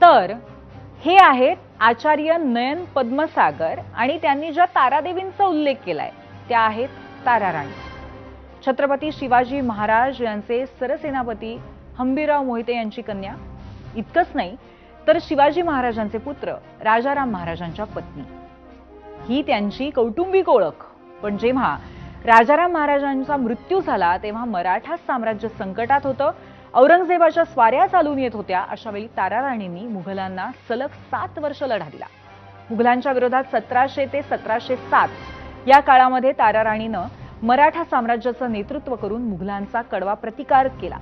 तर हे आहेत आचार्य नयन पद्मसागर आणि त्यांनी ज्या तारादेवींचा उल्लेख केलाय त्या आहेत ताराराणी. छत्रपती शिवाजी महाराज यांचे सरसेनापती हंबीरराव मोहिते यांची कन्या. इतकंच नाही तर शिवाजी महाराजांचे पुत्र राजाराम महाराजांच्या पत्नी. ही त्यांची कौटुंबिक ओळख. पण जेव्हा राजाराम महाराजांचा मृत्यू झाला तेव्हा मराठा साम्राज्य संकटात होतं. औरंगजेबाच्या स्वाऱ्या चालून येत होत्या. अशा वेळी ताराराणींनी मुघलांना सलग 7 वर्ष लढा दिला. मुघलांच्या विरोधात 1700 ते 1707 या काळामध्ये ताराराणीनं मराठा साम्राज्याचं नेतृत्व करून मुघलांचा कडवा प्रतिकार केला.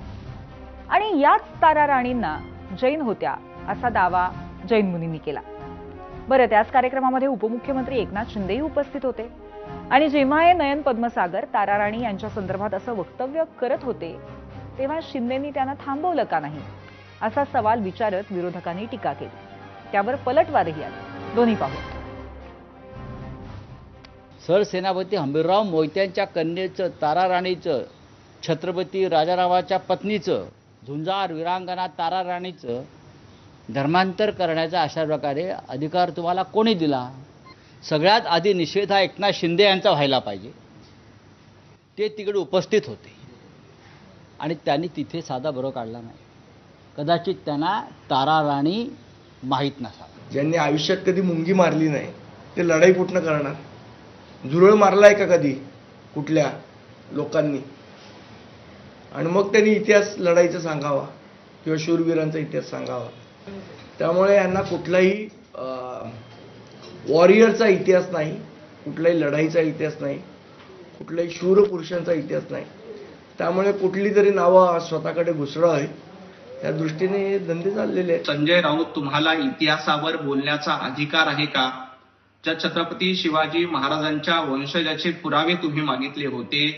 आणि याच ताराराणींना जैन होत्या असा दावा जैन मुनींनी केला. बरं, त्याच कार्यक्रमामध्ये उपमुख्यमंत्री एकनाथ शिंदेही उपस्थित होते. आणि जेव्हा हे नयन पद्मसागर ताराराणी यांच्या संदर्भात असं वक्तव्य करत होते तेव्हा शिंदेंनी त्यांना थांबवलं का नाही असा सवाल विचारत विरोधकांनी टीका केली. त्यावर पलटवारही आले. दोन्ही पाहूया. सरसेनापती हंबीरराव मोहित्यांच्या कन्येचं, ताराराणीचं, छत्रपती राजारावाच्या पत्नीचं, झुंजार वीरांगना ताराराणीचं धर्मांतर करण्याचा अशा प्रकारे अधिकार तुम्हाला कोणी दिला? सगळ्यात आधी निषेध हा एकनाथ शिंदे यांचा व्हायला पाहिजे. ते तिकडे उपस्थित होते आणि त्यांनी तिथे साधा बरो काढला नाही. कदाचित त्यांना ताराराणी माहीत नसावा. ज्यांनी आयुष्यात कधी मुंगी मारली नाही ते लढाई कुठनं करणार? झुरळ मारलाय का कधी कुठल्या लोकांनी? आणि मग त्यांनी इतिहास लढाईचा सांगावा किंवा शूरवीरांचा इतिहास सांगावा. त्यामुळे यांना कुठलाही वॉरियरचा इतिहास नाही, कुठलाही लढाईचा इतिहास नाही, कुठल्याही शूर पुरुषांचा इतिहास नाही. त्यामुळे कुठली तरी नावं स्वतःकडे घुसळावी त्या दृष्टीने हे धंदे चाललेले आहेत. संजय राऊत, तुम्हाला इतिहासावर बोलण्याचा अधिकार आहे का? ज्या छत्रपती शिवाजी महाराजांच्या वंशजाचे पुरावे तुम्ही मागितले होते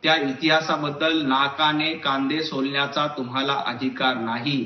त्या इतिहासाबद्दल नाकाने कांदे सोलण्याचा तुम्हाला अधिकार नाही.